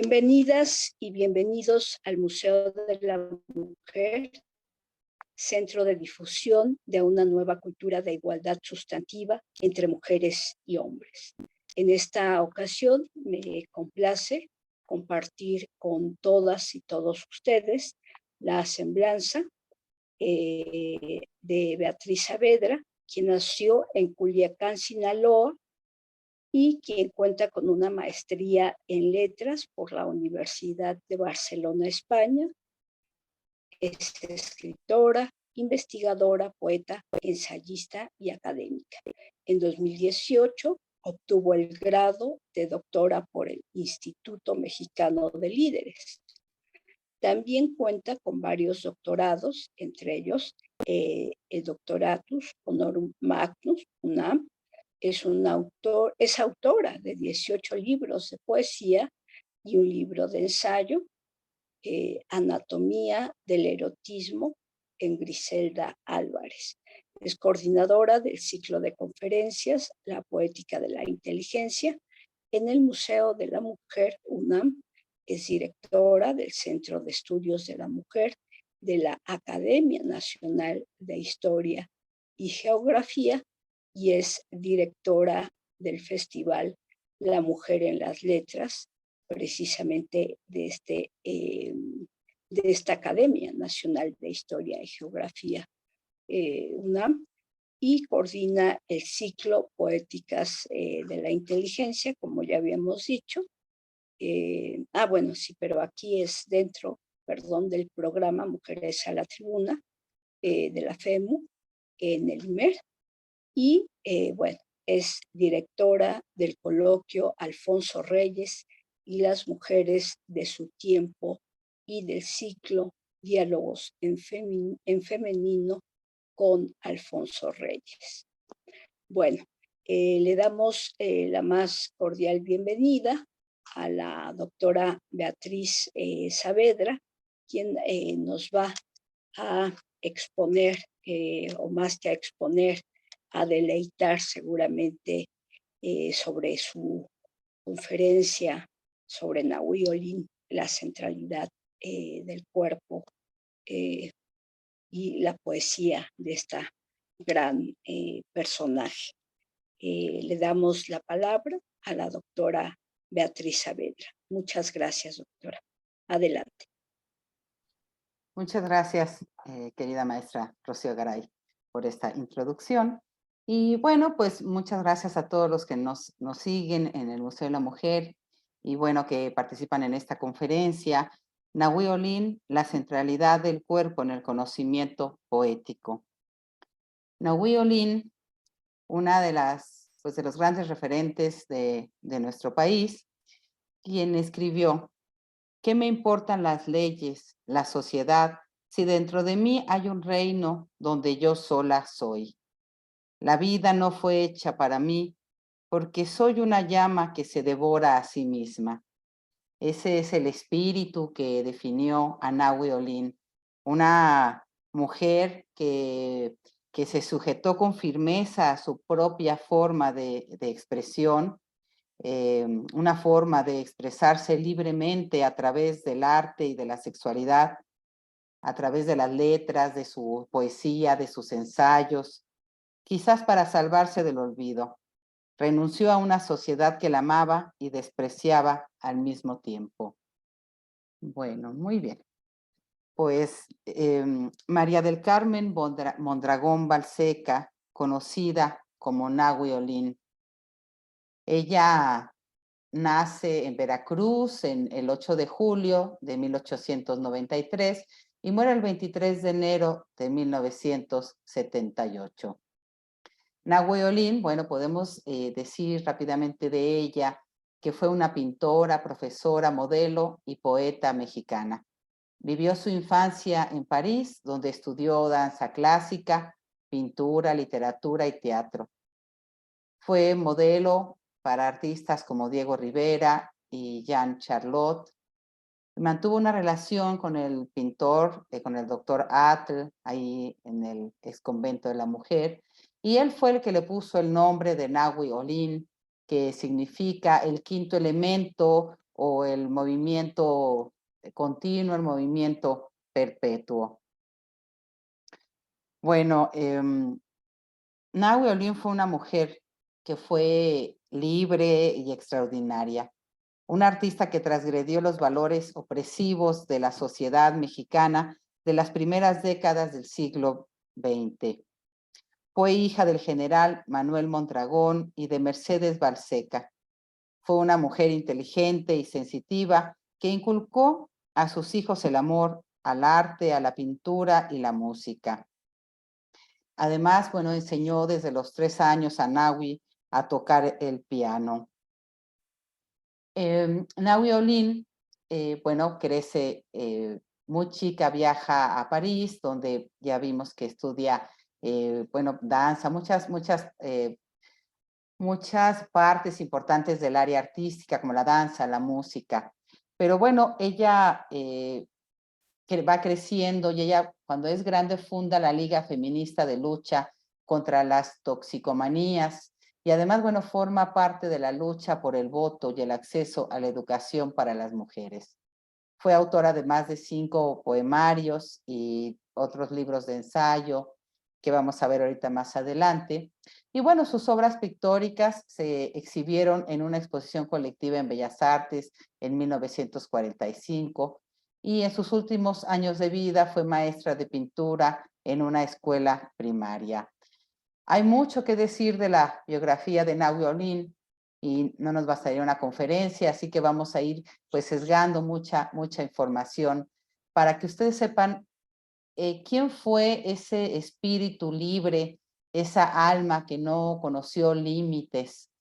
Bienvenidas y bienvenidos al Museo de la Mujer, centro de difusión de una nueva cultura de igualdad sustantiva entre mujeres y hombres. En esta ocasión me complace compartir con todas y todos ustedes la semblanza de Beatriz Saavedra, quien nació en Culiacán, Sinaloa, y quien cuenta con una maestría en letras por la Universidad de Barcelona, España. Es escritora, investigadora, poeta, ensayista y académica. En 2018 obtuvo el grado de doctora por el Instituto Mexicano de Líderes. También cuenta con varios doctorados, entre ellos el Doctoratus Honorum Magnus, UNAM. Es autora de 18 libros de poesía y un libro de ensayo, Anatomía del erotismo, en Griselda Álvarez. Es coordinadora del ciclo de conferencias La poética de la inteligencia en el Museo de la Mujer, UNAM. Es directora del Centro de Estudios de la Mujer de la Academia Nacional de Historia y Geografía y es directora del Festival La Mujer en las Letras, precisamente de esta Academia Nacional de Historia y Geografía, UNAM, y coordina el ciclo Poéticas de la Inteligencia, como ya habíamos dicho. Bueno, sí, pero aquí es dentro, del programa Mujeres a la Tribuna de la FEMU en el IMER. Y bueno, es directora del coloquio Alfonso Reyes y las mujeres de su tiempo y del ciclo Diálogos en femenino con Alfonso Reyes. Bueno, le damos la más cordial bienvenida a la doctora Beatriz Saavedra, quien nos va a exponer, o más que a exponer, a deleitar seguramente sobre su conferencia sobre Nahui Olin, la centralidad del cuerpo y la poesía de esta gran personaje. Le damos la palabra a la doctora Beatriz Saavedra. Muchas gracias, doctora. Adelante. Muchas gracias, querida maestra Rocío Garay, por esta introducción. Y bueno, pues muchas gracias a todos los que nos siguen en el Museo de la Mujer y bueno, que participan en esta conferencia. Nahui Olin, la centralidad del cuerpo en el conocimiento poético. Nahui Olin, una de de los grandes referentes de nuestro país, quien escribió: ¿qué me importan las leyes, la sociedad, si dentro de mí hay un reino donde yo sola soy? La vida no fue hecha para mí, porque soy una llama que se devora a sí misma. Ese es el espíritu que definió a Nahui Olin, una mujer que se sujetó con firmeza a su propia forma de expresión, una forma de expresarse libremente a través del arte y de la sexualidad, a través de las letras, de su poesía, de sus ensayos, quizás para salvarse del olvido. Renunció a una sociedad que la amaba y despreciaba al mismo tiempo. Bueno, muy bien. Pues María del Carmen Mondragón Balseca, conocida como Nahui Olin. Ella nace en Veracruz el 8 de julio de 1893 y muere el 23 de enero de 1978. Nahui Olin, bueno, podemos decir rápidamente de ella que fue una pintora, profesora, modelo y poeta mexicana. Vivió su infancia en París, donde estudió danza clásica, pintura, literatura y teatro. Fue modelo para artistas como Diego Rivera y Jean Charlotte. Mantuvo una relación con el pintor, con el doctor Atl, ahí en el exconvento de la mujer, y él fue el que le puso el nombre de Nahui Olin, que significa el quinto elemento o el movimiento continuo, el movimiento perpetuo. Bueno, Nahui Olin fue una mujer que fue libre y extraordinaria. Una artista que transgredió los valores opresivos de la sociedad mexicana de las primeras décadas del siglo XX. Fue hija del general Manuel Mondragón y de Mercedes Balseca. Fue una mujer inteligente y sensitiva que inculcó a sus hijos el amor al arte, a la pintura y la música. Además, bueno, enseñó desde los 3 años a Nahui a tocar el piano. Nahui Olin, bueno, crece muy chica, viaja a París, donde ya vimos que estudia, bueno, danza, muchas partes importantes del área artística, como la danza, la música. Pero bueno, ella que va creciendo y ella, cuando es grande, funda la Liga Feminista de Lucha contra las Toxicomanías. Y además, bueno, forma parte de la lucha por el voto y el acceso a la educación para las mujeres. Fue autora de más de 5 poemarios y otros libros de ensayo que vamos a ver ahorita más adelante. Y bueno, sus obras pictóricas se exhibieron en una exposición colectiva en Bellas Artes en 1945 y en sus últimos años de vida fue maestra de pintura en una escuela primaria. Hay mucho que decir de la biografía de Nahui Olin y no nos bastaría una conferencia, así que vamos a ir pues sesgando mucha información para que ustedes sepan quién fue ese espíritu libre, esa alma que no conoció límites.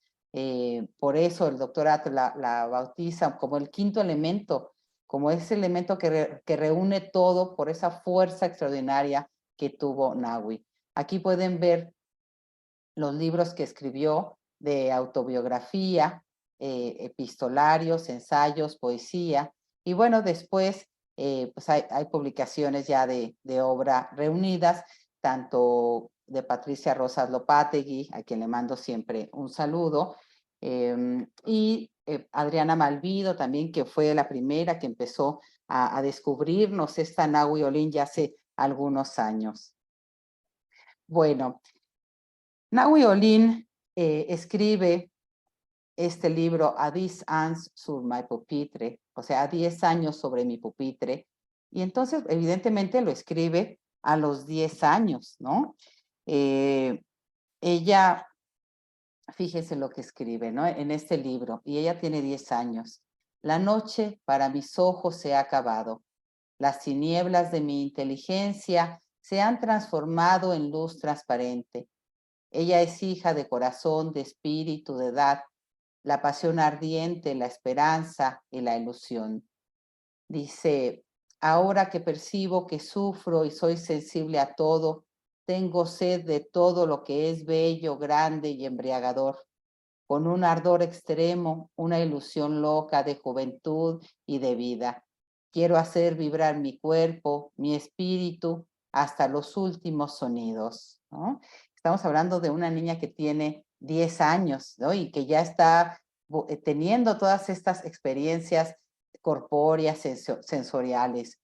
Por eso el doctorato la bautiza como el quinto elemento, como ese elemento que reúne todo por esa fuerza extraordinaria que tuvo Nahui. Aquí pueden ver los libros que escribió de autobiografía, epistolarios, ensayos, poesía. Y bueno, después pues hay publicaciones ya de obra reunidas, tanto de Patricia Rosas Lopategui, a quien le mando siempre un saludo, y Adriana Malvido también, que fue la primera que empezó a descubrirnos esta Nahui Olin ya hace algunos años. Bueno, Nahui Olin escribe este libro a 10 ans sur my pupitre, o sea, a 10 años sobre mi pupitre, y entonces evidentemente lo escribe a los 10 años, ¿no? Ella, fíjese lo que escribe, ¿no? En este libro, y ella tiene 10 años. La noche para mis ojos se ha acabado. Las tinieblas de mi inteligencia se han transformado en luz transparente. Ella es hija de corazón, de espíritu, de edad, la pasión ardiente, la esperanza y la ilusión. Dice, ahora que percibo que sufro y soy sensible a todo, tengo sed de todo lo que es bello, grande y embriagador, con un ardor extremo, una ilusión loca de juventud y de vida. Quiero hacer vibrar mi cuerpo, mi espíritu, hasta los últimos sonidos, ¿no? Estamos hablando de una niña que tiene 10 años, ¿no? Y que ya está teniendo todas estas experiencias corpóreas, sensoriales.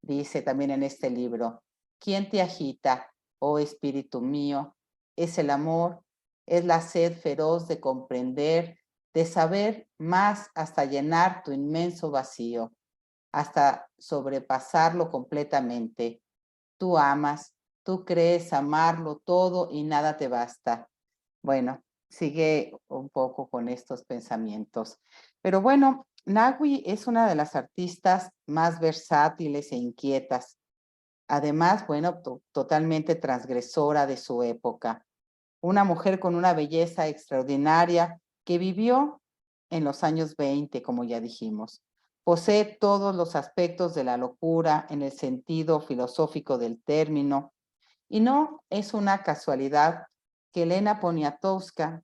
Dice también en este libro, ¿quién te agita, oh espíritu mío? Es el amor, es la sed feroz de comprender, de saber más hasta llenar tu inmenso vacío, hasta sobrepasarlo completamente. Tú amas, tú crees amarlo todo y nada te basta. Bueno, sigue un poco con estos pensamientos. Pero bueno, Nahui es una de las artistas más versátiles e inquietas. Además, bueno, totalmente transgresora de su época. Una mujer con una belleza extraordinaria que vivió en los años 20, como ya dijimos. Posee todos los aspectos de la locura en el sentido filosófico del término. Y no es una casualidad que Elena Poniatowska,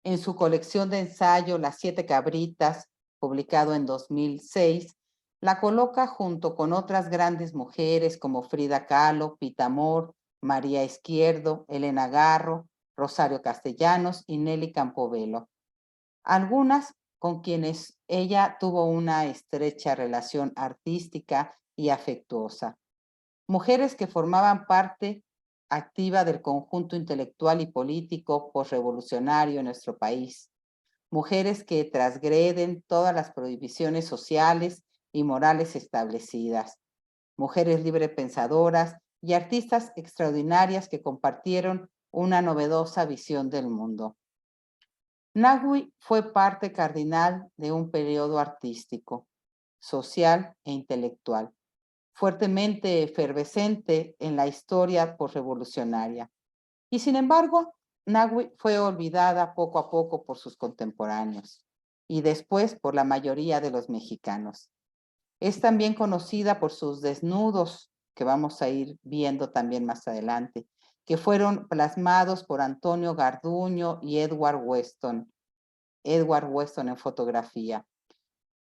en su colección de ensayo Las 7 Cabritas, publicado en 2006, la coloca junto con otras grandes mujeres como Frida Kahlo, Pita Amor, María Izquierdo, Elena Garro, Rosario Castellanos y Nelly Campobello. algunas con quienes ella tuvo una estrecha relación artística y afectuosa. Mujeres que formaban parte activa del conjunto intelectual y político posrevolucionario en nuestro país. Mujeres que transgreden todas las prohibiciones sociales y morales establecidas. Mujeres librepensadoras y artistas extraordinarias que compartieron una novedosa visión del mundo. Nagui fue parte cardinal de un periodo artístico, social e intelectual, fuertemente efervescente en la historia posrevolucionaria. Y sin embargo, Nagui fue olvidada poco a poco por sus contemporáneos y después por la mayoría de los mexicanos. Es también conocida por sus desnudos, que vamos a ir viendo también más adelante, que fueron plasmados por Antonio Garduño y Edward Weston en fotografía.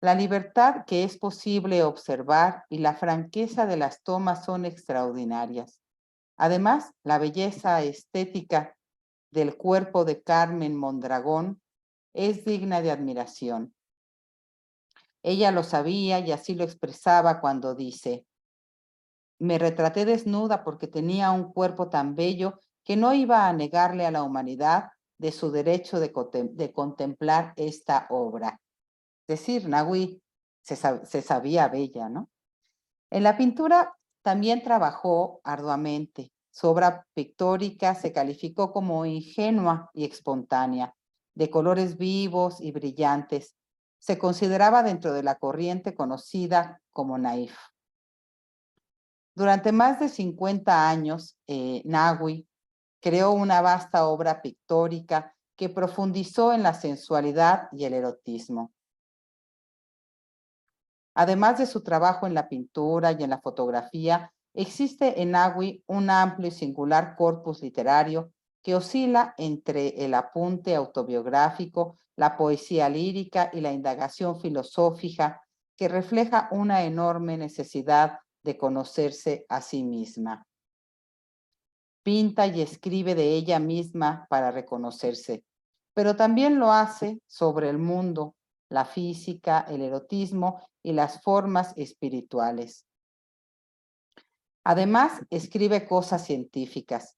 La libertad que es posible observar y la franqueza de las tomas son extraordinarias. Además, la belleza estética del cuerpo de Carmen Mondragón es digna de admiración. Ella lo sabía y así lo expresaba cuando dice: me retraté desnuda porque tenía un cuerpo tan bello que no iba a negarle a la humanidad de su derecho de contemplar esta obra. Es decir, Nagui se sabía bella, ¿no? En la pintura también trabajó arduamente. Su obra pictórica se calificó como ingenua y espontánea, de colores vivos y brillantes. Se consideraba dentro de la corriente conocida como naif. Durante más de 50 años, Nagui creó una vasta obra pictórica que profundizó en la sensualidad y el erotismo. Además de su trabajo en la pintura y en la fotografía, existe en Nagui un amplio y singular corpus literario que oscila entre el apunte autobiográfico, la poesía lírica y la indagación filosófica, que refleja una enorme necesidad de conocerse a sí misma. Pinta y escribe de ella misma para reconocerse, pero también lo hace sobre el mundo, la física, el erotismo y las formas espirituales. Además, escribe cosas científicas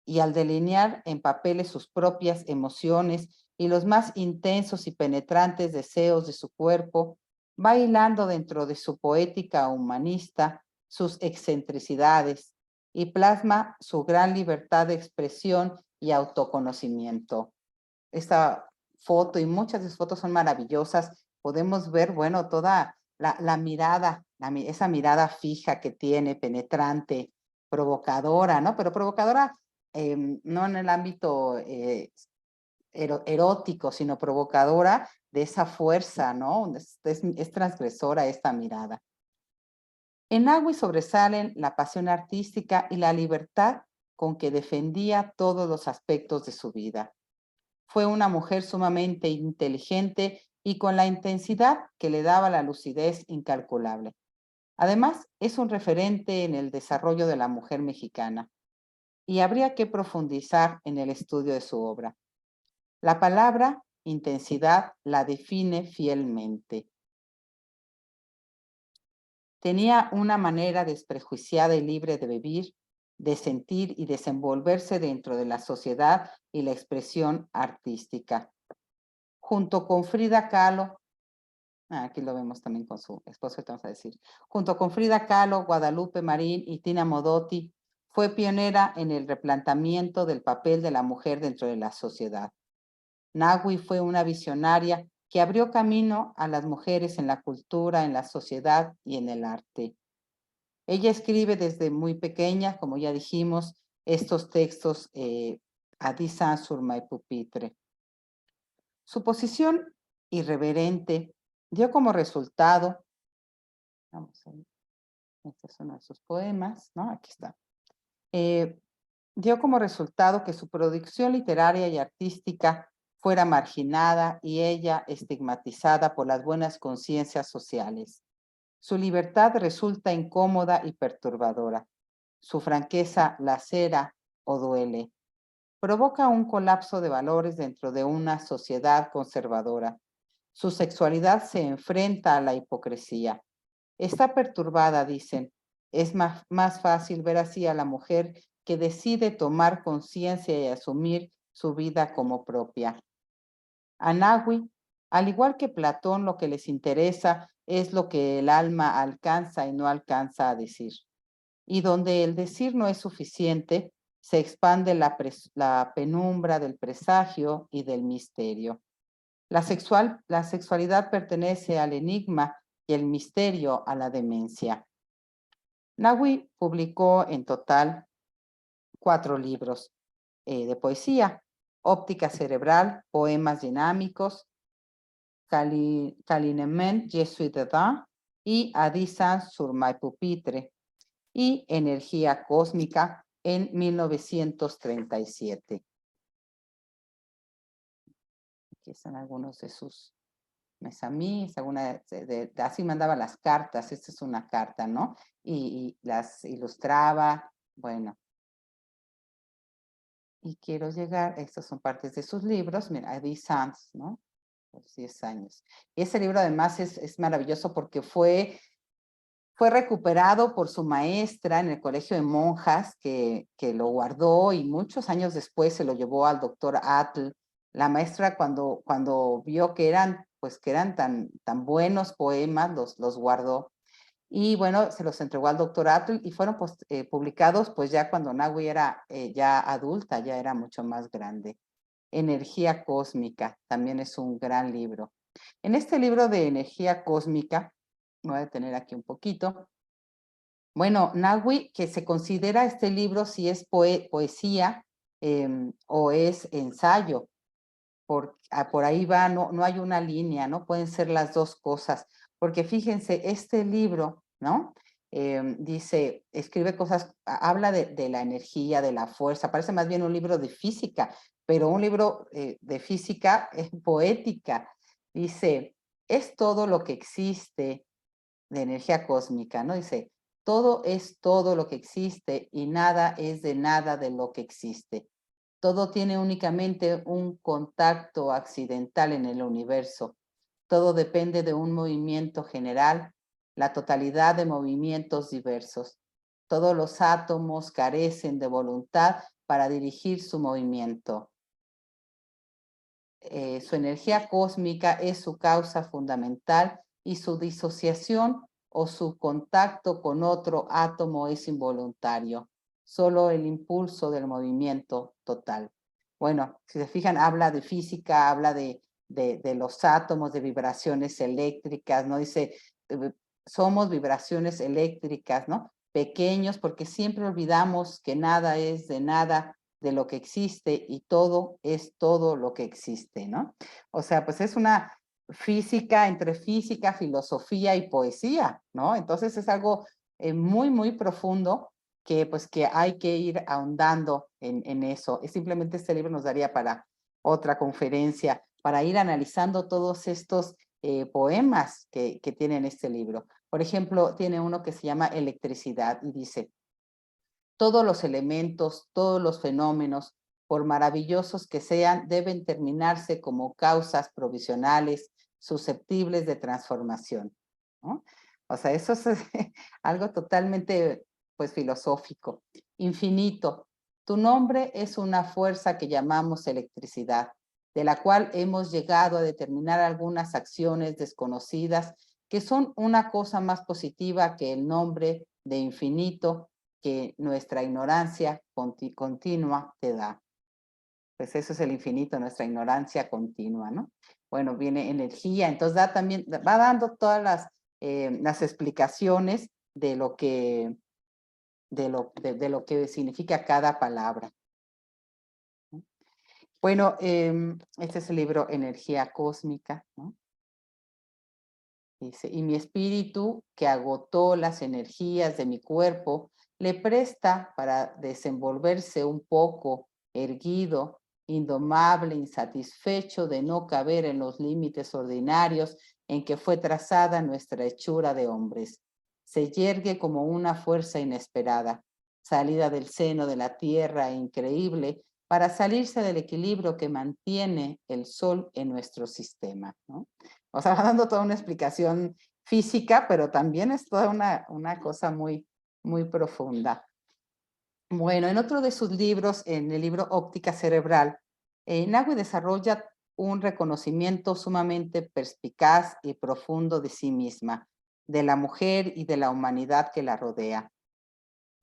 y al delinear en papeles sus propias emociones y los más intensos y penetrantes deseos de su cuerpo, va hilando dentro de su poética humanista sus excentricidades y plasma su gran libertad de expresión y autoconocimiento. Esta foto y muchas de sus fotos son maravillosas. Podemos ver, bueno, toda la mirada, esa mirada fija que tiene, penetrante, provocadora, ¿no? Pero provocadora no en el ámbito erótico, sino provocadora de esa fuerza, ¿no? Es transgresora esta mirada. En Nagui sobresalen la pasión artística y la libertad con que defendía todos los aspectos de su vida. Fue una mujer sumamente inteligente y con la intensidad que le daba la lucidez incalculable. Además, es un referente en el desarrollo de la mujer mexicana y habría que profundizar en el estudio de su obra. La palabra intensidad la define fielmente. Tenía una manera desprejuiciada y libre de vivir, de sentir y desenvolverse dentro de la sociedad y la expresión artística. Junto con Frida Kahlo, aquí lo vemos también con su esposo, vamos a decir, junto con Frida Kahlo, Guadalupe Marín y Tina Modotti, fue pionera en el replanteamiento del papel de la mujer dentro de la sociedad. Nagui fue una visionaria que abrió camino a las mujeres en la cultura, en la sociedad y en el arte. Ella escribe desde muy pequeña, como ya dijimos, estos textos a 10 ans sur my pupitre. Su posición irreverente dio como resultado, vamos a ver, este es uno de sus poemas, ¿no? Aquí está. Dio como resultado que su producción literaria y artística fuera marginada y ella estigmatizada por las buenas conciencias sociales. Su libertad resulta incómoda y perturbadora. Su franqueza lacera o duele. provoca un colapso de valores dentro de una sociedad conservadora. Su sexualidad se enfrenta a la hipocresía. Está perturbada, dicen. Es más fácil ver así a la mujer que decide tomar conciencia y asumir su vida como propia. A Nahui, al igual que Platón, lo que les interesa es lo que el alma alcanza y no alcanza a decir. Y donde el decir no es suficiente, se expande la penumbra del presagio y del misterio. La sexualidad pertenece al enigma y el misterio a la demencia. Nahui publicó en total 4 libros de poesía: Óptica cerebral, Poemas dinámicos, Calinement, Je suis dedans y A 10 ans sur my pupitre, y Energía cósmica en 1937. Aquí están algunos de sus mesamis, así mandaba las cartas. Esta es una carta, ¿no? Y las ilustraba, bueno. Y quiero llegar, estas son partes de sus libros, mira, a 10 ans, ¿no? Los 10 años. Y ese libro además es maravilloso porque fue recuperado por su maestra en el colegio de monjas que lo guardó, y muchos años después se lo llevó al doctor Atl. La maestra cuando vio que eran tan buenos poemas, los guardó. Y bueno, se los entregó al doctor Atl y fueron publicados pues ya cuando Nahui era ya adulta, ya era mucho más grande. Energía cósmica también es un gran libro. En este libro de Energía cósmica, me voy a detener aquí un poquito. Bueno, Nahui, que se considera este libro si es poesía o es ensayo. Por ahí va, no hay una línea, ¿no? Pueden ser las dos cosas. Porque fíjense, este libro, ¿no? Dice, escribe cosas, habla de la energía, de la fuerza, parece más bien un libro de física, pero un libro de física poética. Dice, es todo lo que existe de energía cósmica, ¿no? Dice, todo es todo lo que existe y nada es de nada de lo que existe. Todo tiene únicamente un contacto accidental en el universo. Todo depende de un movimiento general, la totalidad de movimientos diversos. Todos los átomos carecen de voluntad para dirigir su movimiento. Su energía cósmica es su causa fundamental y su disociación o su contacto con otro átomo es involuntario. Solo el impulso del movimiento total. Bueno, si se fijan, habla de física, habla de los átomos, de vibraciones eléctricas, ¿no? Dice, somos vibraciones eléctricas, ¿no? Pequeños, porque siempre olvidamos que nada es de nada de lo que existe y todo es todo lo que existe, ¿no? O sea, pues es una física entre física, filosofía y poesía, ¿no? Entonces es algo muy, muy profundo que pues que hay que ir ahondando en eso. Y simplemente este libro nos daría para otra conferencia, para ir analizando todos estos poemas que tienen este libro. Por ejemplo, tiene uno que se llama Electricidad y dice, todos los elementos, todos los fenómenos, por maravillosos que sean, deben terminarse como causas provisionales susceptibles de transformación, ¿no? O sea, eso es algo totalmente, pues, filosófico. Infinito. Tu nombre es una fuerza que llamamos electricidad, de la cual hemos llegado a determinar algunas acciones desconocidas que son una cosa más positiva que el nombre de infinito que nuestra ignorancia continua te da. Pues eso es el infinito, nuestra ignorancia continua, ¿no? Bueno, viene energía, entonces va dando todas las explicaciones de lo que significa cada palabra. Bueno, este es el libro Energía Cósmica, ¿no? Dice, y mi espíritu, que agotó las energías de mi cuerpo, le presta para desenvolverse un poco, erguido, indomable, insatisfecho de no caber en los límites ordinarios en que fue trazada nuestra hechura de hombres. Se yergue como una fuerza inesperada, salida del seno de la tierra e increíble, para salirse del equilibrio que mantiene el sol en nuestro sistema, ¿no? O sea, va dando toda una explicación física, pero también es toda una cosa muy, muy profunda. Bueno, en otro de sus libros, en el libro Óptica Cerebral, Nagui desarrolla un reconocimiento sumamente perspicaz y profundo de sí misma, de la mujer y de la humanidad que la rodea.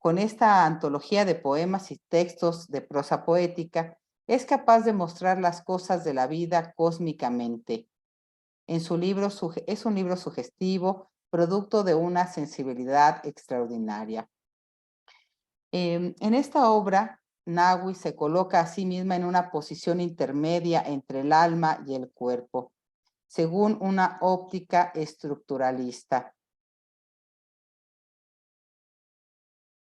Con esta antología de poemas y textos de prosa poética, es capaz de mostrar las cosas de la vida cósmicamente. En su libro es un libro sugestivo, producto de una sensibilidad extraordinaria. En esta obra, Nagui se coloca a sí misma en una posición intermedia entre el alma y el cuerpo, según una óptica estructuralista.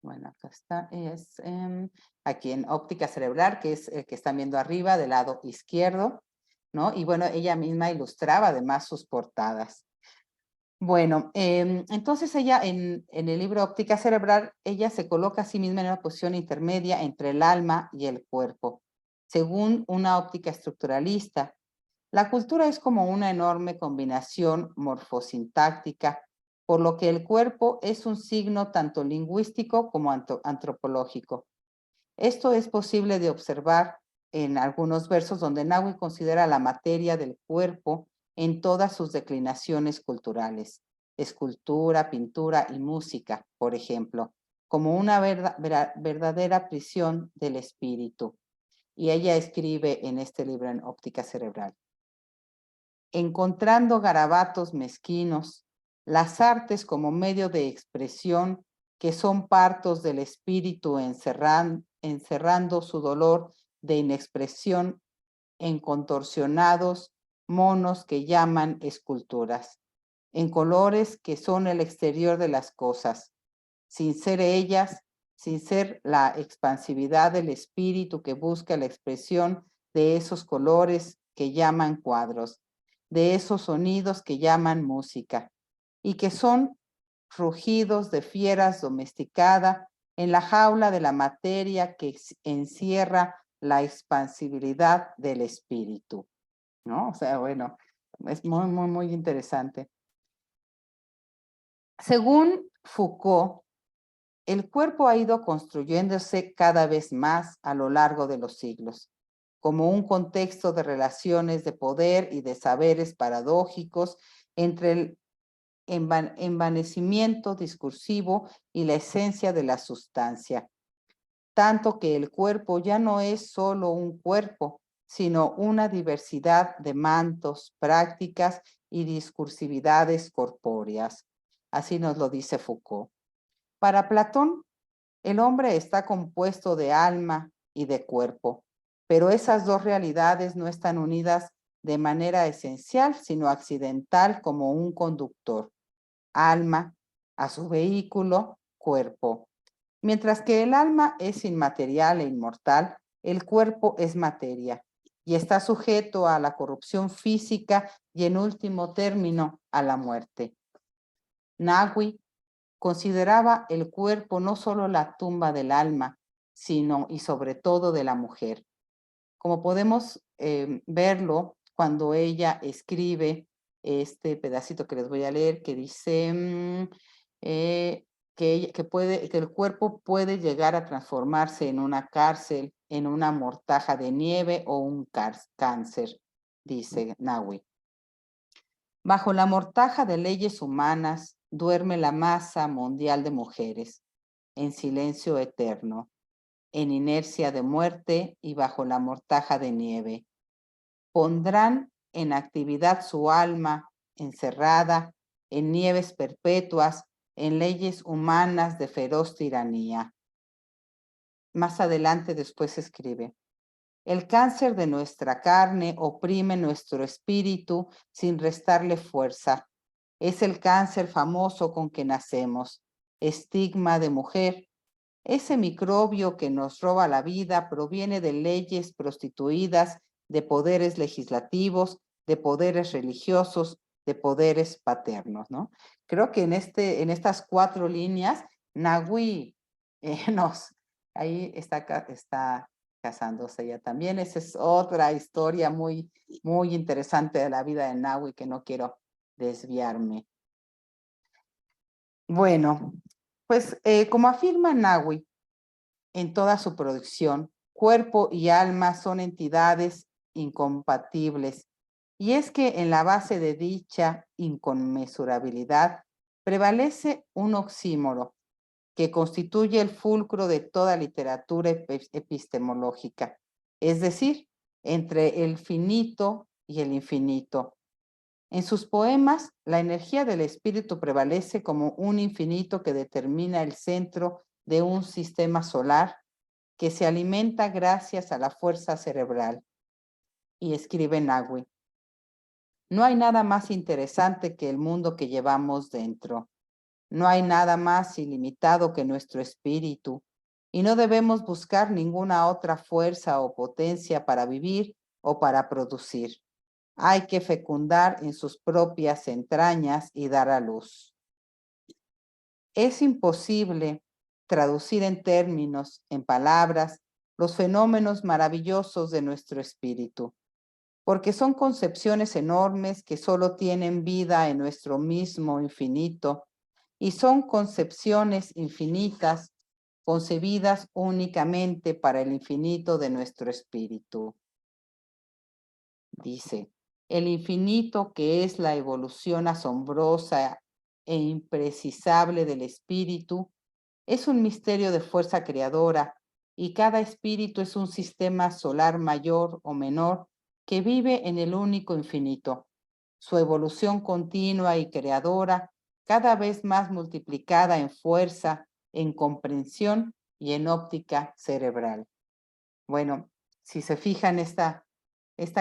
Bueno, acá está, es aquí en óptica cerebral, que es el que están viendo arriba del lado izquierdo, ¿no? Y bueno, ella misma ilustraba además sus portadas. Bueno, entonces ella en el libro Óptica Cerebral, ella se coloca a sí misma en una posición intermedia entre el alma y el cuerpo, según una óptica estructuralista. La cultura es como una enorme combinación morfosintáctica, por lo que el cuerpo es un signo tanto lingüístico como antropológico. Esto es posible de observar en algunos versos donde Nagui considera la materia del cuerpo en todas sus declinaciones culturales, escultura, pintura y música, por ejemplo, como una verdadera prisión del espíritu. Y ella escribe en este libro en Óptica Cerebral: encontrando garabatos mezquinos, las artes como medio de expresión que son partos del espíritu encerrando su dolor de inexpresión en contorsionados monos que llaman esculturas, en colores que son el exterior de las cosas, sin ser ellas, sin ser la expansividad del espíritu que busca la expresión de esos colores que llaman cuadros, de esos sonidos que llaman música, y que son rugidos de fieras domesticada en la jaula de la materia que encierra la expansibilidad del espíritu, ¿no? O sea, bueno, es muy, muy, muy interesante. Según Foucault, el cuerpo ha ido construyéndose cada vez más a lo largo de los siglos, como un contexto de relaciones de poder y de saberes paradójicos entre el envanecimiento discursivo y la esencia de la sustancia, tanto que el cuerpo ya no es solo un cuerpo, sino una diversidad de mantos, prácticas y discursividades corpóreas. Así nos lo dice Foucault. Para Platón, el hombre está compuesto de alma y de cuerpo, pero esas dos realidades no están unidas de manera esencial, sino accidental como un conductor. Alma a su vehículo, cuerpo. Mientras que el alma es inmaterial e inmortal, el cuerpo es materia y está sujeto a la corrupción física y en último término a la muerte. Nagui consideraba el cuerpo no solo la tumba del alma, sino y sobre todo de la mujer. Como podemos verlo cuando ella escribe este pedacito que les voy a leer, que dice que el cuerpo puede llegar a transformarse en una cárcel, en una mortaja de nieve o un cáncer, dice Nagui. Bajo la mortaja de leyes humanas duerme la masa mundial de mujeres, en silencio eterno, en inercia de muerte y bajo la mortaja de nieve. Pondrán en actividad su alma encerrada en nieves perpetuas, en leyes humanas de feroz tiranía. Más adelante después escribe: el cáncer de nuestra carne oprime nuestro espíritu sin restarle fuerza. Es el cáncer famoso con que nacemos, estigma de mujer. Ese microbio que nos roba la vida proviene de leyes prostituidas, de poderes legislativos, de poderes religiosos, de poderes paternos, ¿no? Creo que en estas 4 líneas, Nagui ahí está casándose ella también. Esa es otra historia muy, muy interesante de la vida de Nahui que no quiero desviarme. Bueno, pues como afirma Nahui en toda su producción, cuerpo y alma son entidades incompatibles. Y es que en la base de dicha inconmensurabilidad prevalece un oxímoro que constituye el fulcro de toda literatura epistemológica, es decir, entre el finito y el infinito. En sus poemas, la energía del espíritu prevalece como un infinito que determina el centro de un sistema solar que se alimenta gracias a la fuerza cerebral. Y escribe Nahui: no hay nada más interesante que el mundo que llevamos dentro. No hay nada más ilimitado que nuestro espíritu, y no debemos buscar ninguna otra fuerza o potencia para vivir o para producir. Hay que fecundar en sus propias entrañas y dar a luz. Es imposible traducir en términos, en palabras, los fenómenos maravillosos de nuestro espíritu, porque son concepciones enormes que solo tienen vida en nuestro mismo infinito, y son concepciones infinitas concebidas únicamente para el infinito de nuestro espíritu. Dice, el infinito, que es la evolución asombrosa e imprecisable del espíritu, es un misterio de fuerza creadora, y cada espíritu es un sistema solar mayor o menor que vive en el único infinito. Su evolución continua y creadora, cada vez más multiplicada en fuerza, en comprensión y en óptica cerebral. Bueno, si se fijan esta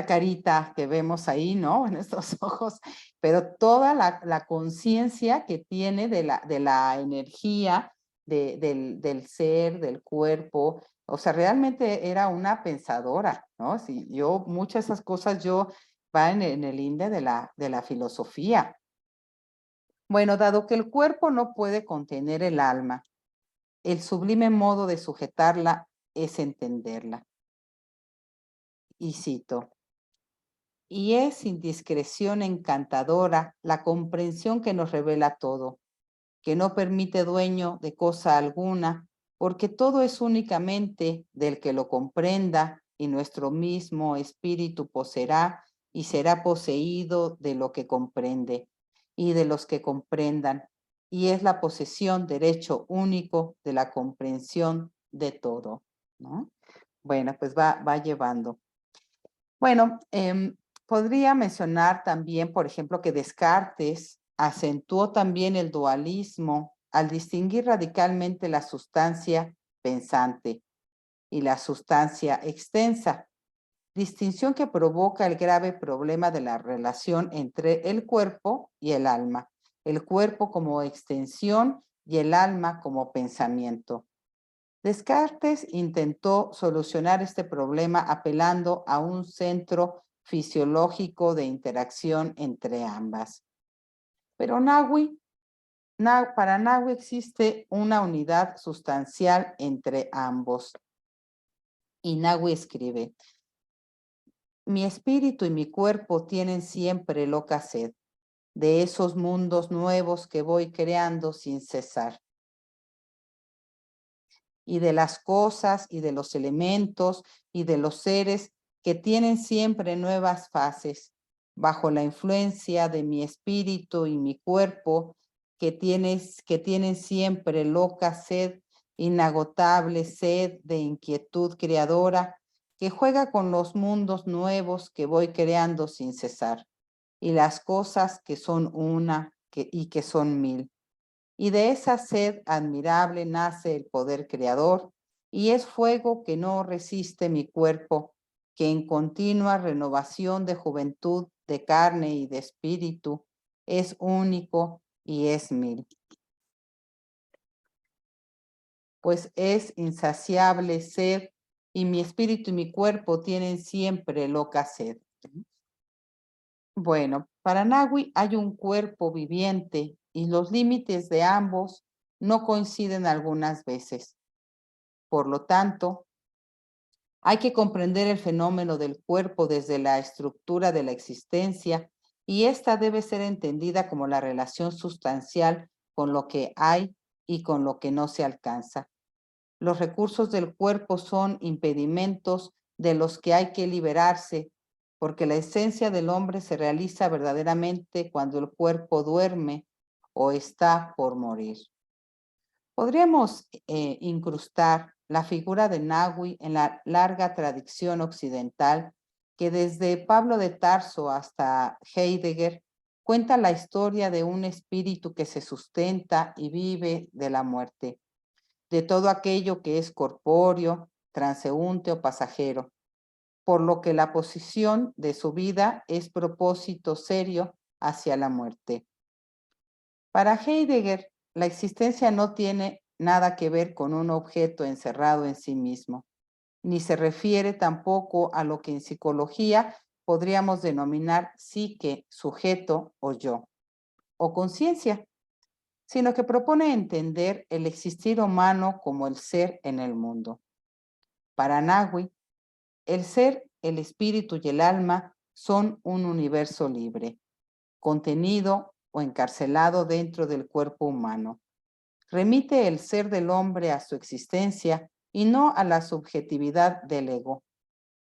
carita que vemos ahí, ¿no? En estos ojos, pero toda la conciencia que tiene de la energía del ser, del cuerpo, o sea, realmente era una pensadora, ¿no? Si yo, muchas de esas cosas yo van en el INDE de la filosofía. Bueno, dado que el cuerpo no puede contener el alma, el sublime modo de sujetarla es entenderla. Y cito: y es sin discreción encantadora la comprensión que nos revela todo, que no permite dueño de cosa alguna, porque todo es únicamente del que lo comprenda, y nuestro mismo espíritu poseerá y será poseído de lo que comprende y de los que comprendan, y es la posesión, derecho único de la comprensión de todo, ¿no? Bueno, pues va llevando. Bueno, podría mencionar también, por ejemplo, que Descartes acentuó también el dualismo al distinguir radicalmente la sustancia pensante y la sustancia extensa, distinción que provoca el grave problema de la relación entre el cuerpo y el alma, el cuerpo como extensión y el alma como pensamiento. Descartes intentó solucionar este problema apelando a un centro fisiológico de interacción entre ambas. Pero para Nahui existe una unidad sustancial entre ambos. Y Nahui escribe: mi espíritu y mi cuerpo tienen siempre loca sed de esos mundos nuevos que voy creando sin cesar, y de las cosas y de los elementos y de los seres que tienen siempre nuevas fases, bajo la influencia de mi espíritu y mi cuerpo, que tienen siempre loca sed, inagotable sed de inquietud creadora, que juega con los mundos nuevos que voy creando sin cesar, y las cosas que son una y que son mil. Y de esa sed admirable nace el poder creador, y es fuego que no resiste mi cuerpo, que en continua renovación de juventud, de carne y de espíritu, es único y es mil. Pues es insaciable sed, y mi espíritu y mi cuerpo tienen siempre loca sed. Bueno, para Nahui hay un cuerpo viviente y los límites de ambos no coinciden algunas veces. Por lo tanto, Hay que comprender el fenómeno del cuerpo desde la estructura de la existencia y esta debe ser entendida como la relación sustancial con lo que hay y con lo que no se alcanza. Los recursos del cuerpo son impedimentos de los que hay que liberarse, porque la esencia del hombre se realiza verdaderamente cuando el cuerpo duerme o está por morir. Podríamos incrustar la figura de Nahui en la larga tradición occidental que desde Pablo de Tarso hasta Heidegger cuenta la historia de un espíritu que se sustenta y vive de la muerte, de todo aquello que es corpóreo, transeúnte o pasajero, por lo que la posición de su vida es propósito serio hacia la muerte. Para Heidegger, la existencia no tiene nada que ver con un objeto encerrado en sí mismo, ni se refiere tampoco a lo que en psicología podríamos denominar psique, sujeto o yo, o conciencia, sino que propone entender el existir humano como el ser en el mundo. Para Nahui, el ser, el espíritu y el alma son un universo libre, contenido o encarcelado dentro del cuerpo humano. Remite el ser del hombre a su existencia y no a la subjetividad del ego.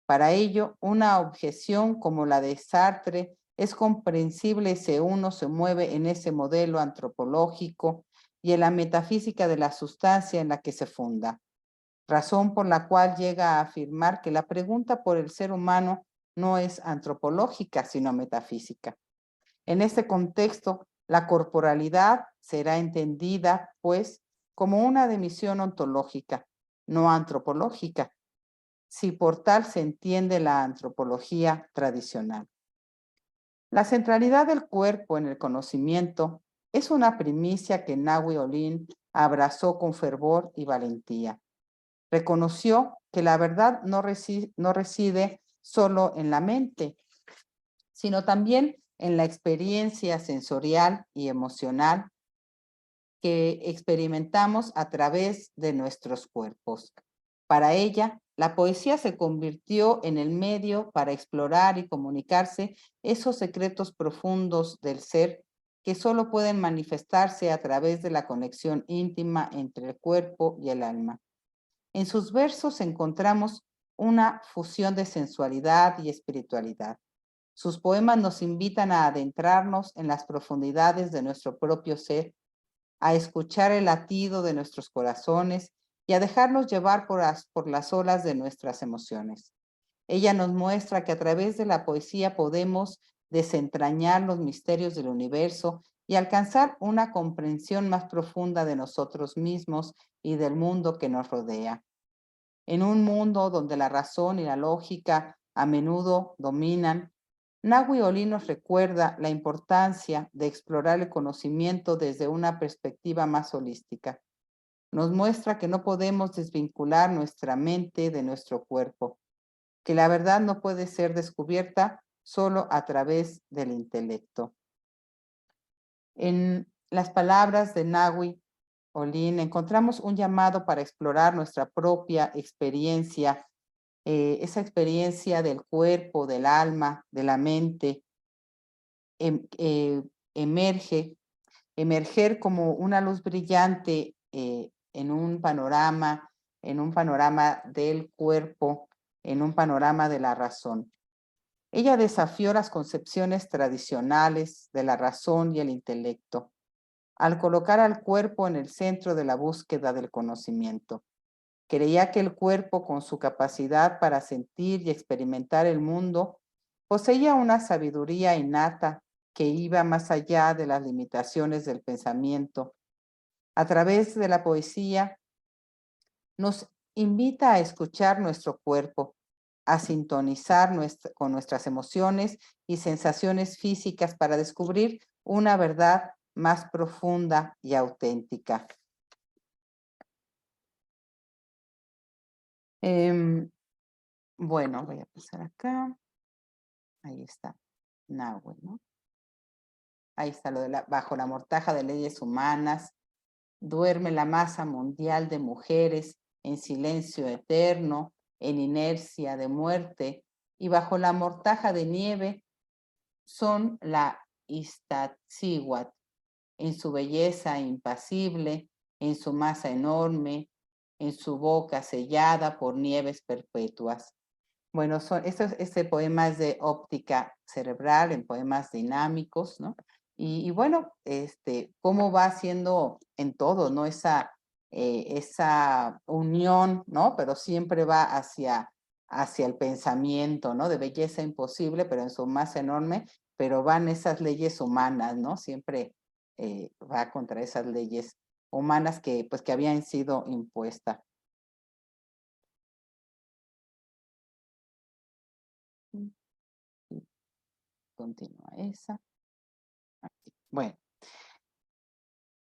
Para ello, una objeción como la de Sartre es comprensible si uno se mueve en ese modelo antropológico y en la metafísica de la sustancia en la que se funda, razón por la cual llega a afirmar que la pregunta por el ser humano no es antropológica, sino metafísica. En este contexto, la corporalidad será entendida, pues, como una dimisión ontológica, no antropológica, si por tal se entiende la antropología tradicional. La centralidad del cuerpo en el conocimiento es una primicia que Nahui Olin abrazó con fervor y valentía. Reconoció que la verdad no reside solo en la mente, sino también en la experiencia sensorial y emocional que experimentamos a través de nuestros cuerpos. Para ella, la poesía se convirtió en el medio para explorar y comunicarse esos secretos profundos del ser que solo pueden manifestarse a través de la conexión íntima entre el cuerpo y el alma. En sus versos encontramos una fusión de sensualidad y espiritualidad. Sus poemas nos invitan a adentrarnos en las profundidades de nuestro propio ser, a escuchar el latido de nuestros corazones y a dejarnos llevar por las olas de nuestras emociones. Ella nos muestra que a través de la poesía podemos desentrañar los misterios del universo y alcanzar una comprensión más profunda de nosotros mismos y del mundo que nos rodea. En un mundo donde la razón y la lógica a menudo dominan, Nahui Olin nos recuerda la importancia de explorar el conocimiento desde una perspectiva más holística. Nos muestra que no podemos desvincular nuestra mente de nuestro cuerpo, que la verdad no puede ser descubierta solo a través del intelecto. En las palabras de Nahui Olin encontramos un llamado para explorar nuestra propia experiencia, esa experiencia del cuerpo, del alma, de la mente, emerger como una luz brillante en un panorama del cuerpo, en un panorama de la razón. Ella desafió las concepciones tradicionales de la razón y el intelecto, al colocar al cuerpo en el centro de la búsqueda del conocimiento. Creía que el cuerpo, con su capacidad para sentir y experimentar el mundo, poseía una sabiduría innata que iba más allá de las limitaciones del pensamiento. A través de la poesía, nos invita a escuchar nuestro cuerpo, a sintonizar con nuestras emociones y sensaciones físicas para descubrir una verdad más profunda y auténtica. Bueno, voy a pasar acá. Ahí está. Nahui, ¿no? Ahí está lo de bajo la mortaja de leyes humanas. Duerme la masa mundial de mujeres en silencio eterno, en inercia de muerte, y bajo la mortaja de nieve son la Iztaccíhuatl, en su belleza impasible, en su masa enorme, en su boca sellada por nieves perpetuas. Bueno, este poema es de óptica cerebral, en poemas dinámicos, ¿no? Y bueno, cómo va haciendo en todo, ¿no? Esa unión, ¿no? Pero siempre va hacia el pensamiento, ¿no? De belleza imposible, pero en su masa enorme, pero van esas leyes humanas, ¿no? Siempre va contra esas leyes humanas que habían sido impuestas. Continúa esa. Aquí. Bueno.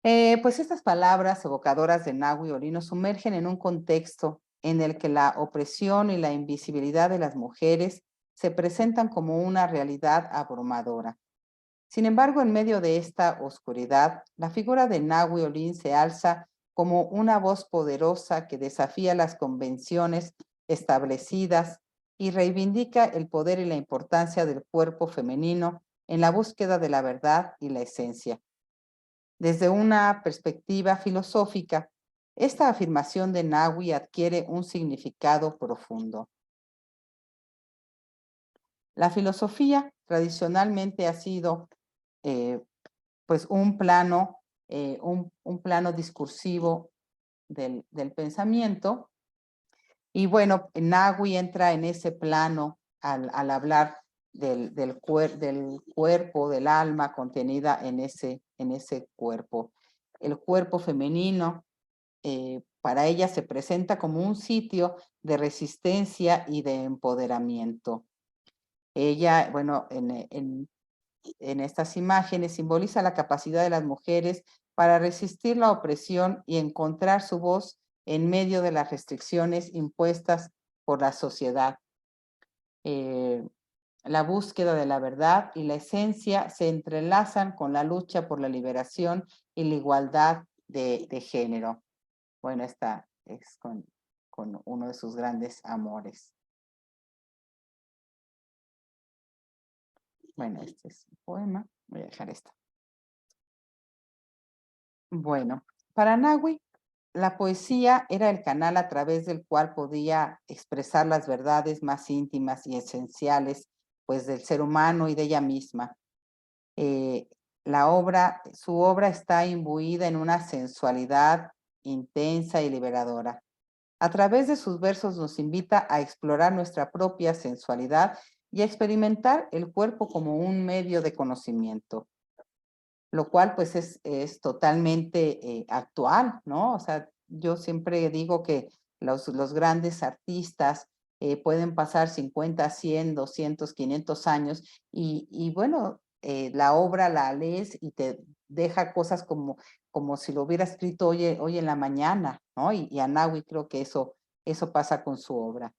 Pues estas palabras evocadoras de Nahui Olin nos sumergen en un contexto en el que la opresión y la invisibilidad de las mujeres se presentan como una realidad abrumadora. Sin embargo, en medio de esta oscuridad, la figura de Nahui Olin se alza como una voz poderosa que desafía las convenciones establecidas y reivindica el poder y la importancia del cuerpo femenino en la búsqueda de la verdad y la esencia. Desde una perspectiva filosófica, esta afirmación de Nahui adquiere un significado profundo. La filosofía tradicionalmente ha sido pues un plano discursivo del pensamiento, y bueno, Nahui entra en ese plano al hablar del cuerpo, del alma contenida en ese cuerpo. El cuerpo femenino para ella se presenta como un sitio de resistencia y de empoderamiento. Ella, bueno, en estas imágenes simboliza la capacidad de las mujeres para resistir la opresión y encontrar su voz en medio de las restricciones impuestas por la sociedad. La búsqueda de la verdad y la esencia se entrelazan con la lucha por la liberación y la igualdad de género. Bueno, esta es con uno de sus grandes amores. Bueno, este es un poema. Voy a dejar esto. Bueno, para Nahui, la poesía era el canal a través del cual podía expresar las verdades más íntimas y esenciales, pues, del ser humano y de ella misma. Su obra está imbuida en una sensualidad intensa y liberadora. A través de sus versos nos invita a explorar nuestra propia sensualidad y a experimentar el cuerpo como un medio de conocimiento, lo cual pues es totalmente actual, ¿no? O sea, yo siempre digo que los grandes artistas pueden pasar 50, 100, 200, 500 años y bueno, la obra la lees y te deja cosas como si lo hubiera escrito hoy en la mañana, ¿no? Y a Nahui creo que eso pasa con su obra.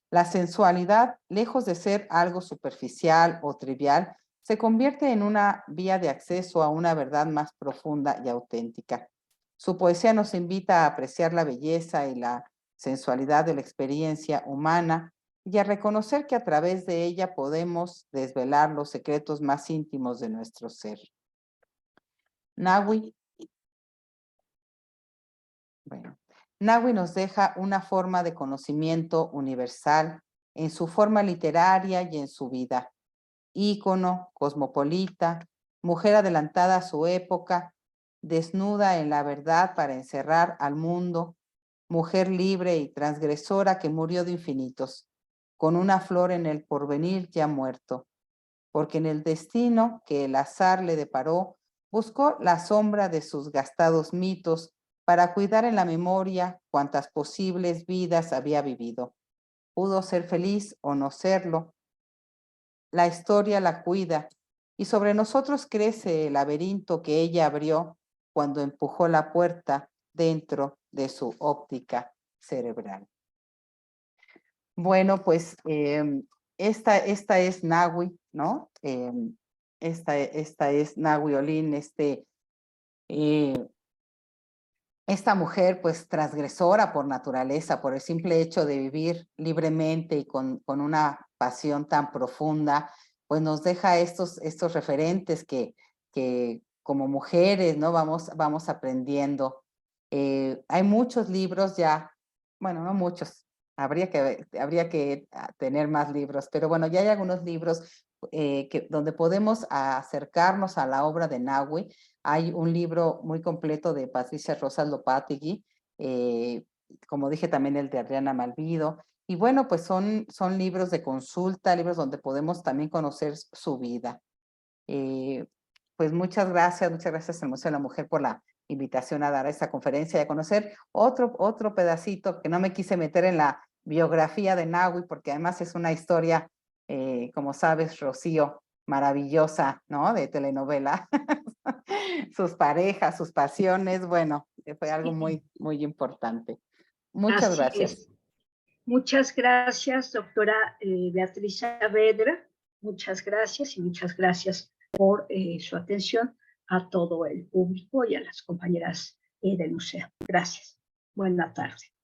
La sensualidad, lejos de ser algo superficial o trivial, se convierte en una vía de acceso a una verdad más profunda y auténtica. Su poesía nos invita a apreciar la belleza y la sensualidad de la experiencia humana y a reconocer que a través de ella podemos desvelar los secretos más íntimos de nuestro ser. Nahui nos deja una forma de conocimiento universal en su forma literaria y en su vida. Ícono, cosmopolita, mujer adelantada a su época, desnuda en la verdad para encerrar al mundo, mujer libre y transgresora que murió de infinitos, con una flor en el porvenir ya muerto, porque en el destino que el azar le deparó, buscó la sombra de sus gastados mitos para cuidar en la memoria cuantas posibles vidas había vivido. Pudo ser feliz o no serlo. La historia la cuida y sobre nosotros crece el laberinto que ella abrió cuando empujó la puerta dentro de su óptica cerebral. Bueno, pues esta es Nahui, ¿no? Esta es Nahui Olin, esta mujer pues transgresora por naturaleza, por el simple hecho de vivir libremente y con una pasión tan profunda, pues nos deja estos referentes que como mujeres, ¿no? Vamos aprendiendo. Hay muchos libros ya, bueno, no muchos, habría que tener más libros, pero bueno, ya hay algunos libros donde podemos acercarnos a la obra de Nahui. Hay un libro muy completo de Patricia Rosas Lopategui, como dije también el de Adriana Malvido, y bueno, pues son libros de consulta, libros donde podemos también conocer su vida. Pues muchas gracias al Museo de la Mujer por la invitación a dar esta conferencia y a conocer otro pedacito que no me quise meter en la biografía de Nahui, porque además es una historia, como sabes, Rocío, maravillosa, ¿no? De telenovela. Sus parejas, sus pasiones, bueno, fue algo muy, muy importante. Muchas Así gracias. es. Muchas gracias, doctora Beatriz Saavedra. Muchas gracias y muchas gracias por su atención a todo el público y a las compañeras del museo. Gracias. Buena tarde.